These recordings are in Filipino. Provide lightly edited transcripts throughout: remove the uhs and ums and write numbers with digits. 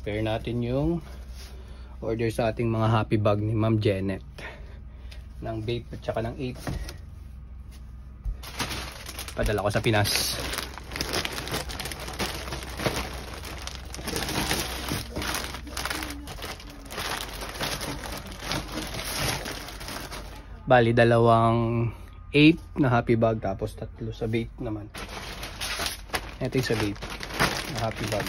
prepare natin yung order sa ating mga happy bag ni Ma'am Janet ng vape at saka ng 8. Padala ko sa Pinas. Bali dalawang 8 na happy bag tapos 3 sa vape naman. Ito yung sa vape na happy bag.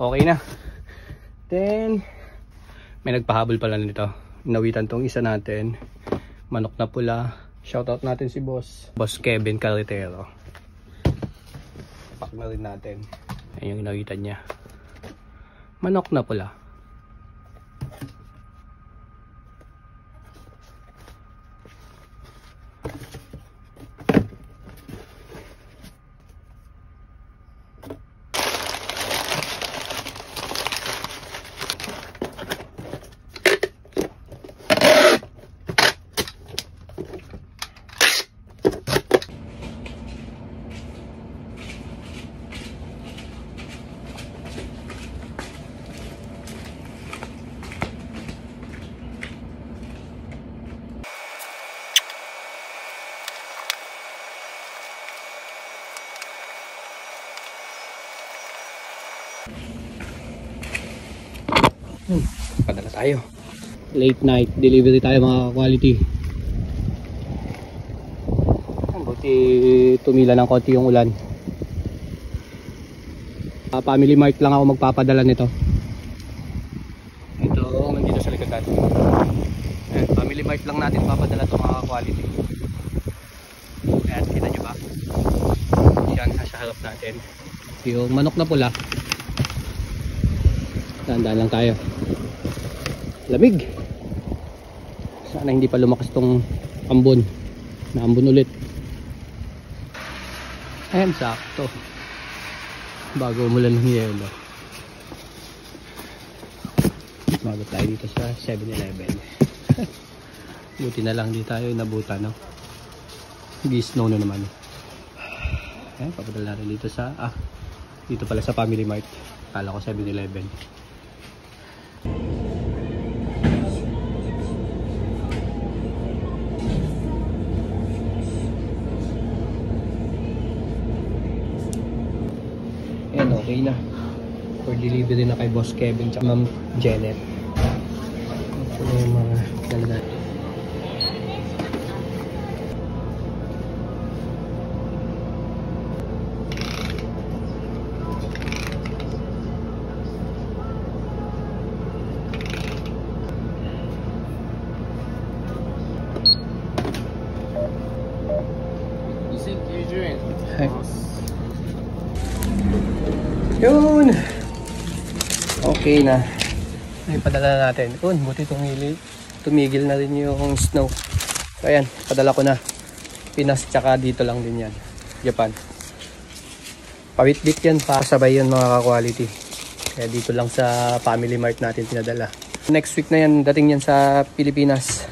Okay na. Then may nagpahabol pala nito. Inawitan tong isa natin. Manok na pula. Shoutout natin si Boss Kevin Carretero. Pack na rin natin. Ayun yung inawitan niya. Manok na pula. Padala tayo. Late night delivery tayo mga quality. Buti tumila ng konti yung ulan. Family Mart lang ako magpapadala nito. Ito nandito sa likod natin. Family Mart lang natin papadala ito mga quality. Ayan, kita nyo ba? Yan sa harap natin. Yung manok na pula. Tandaan lang tayo. Lamig. Sana hindi pa lumakas tong ambon. Naambon ulit. Ayan, sakto. Bago umulan ng yelo. Bago tayo dito sa 7-Eleven. Buti na lang di tayo nabutan, no? Snow na naman. Ayan, papadala rin dito sa dito pala sa Family Mart. Kala ko 7-Eleven. Ayan, okay na. For delivery na kay Boss Kevin at Ma'am Janet. Ito na yung mga dala. Yun. Okay na. Ay, padala natin. Yun, buti tumigil na rin yung snow. So, ayan, padala ko na. Pinas, tsaka dito lang din yan. Japan. Pawit-bit yan, pasabay yan mga ka-quality. Kaya dito lang sa Family Mart natin pinadala. Next week na yan, dating yan sa Pilipinas.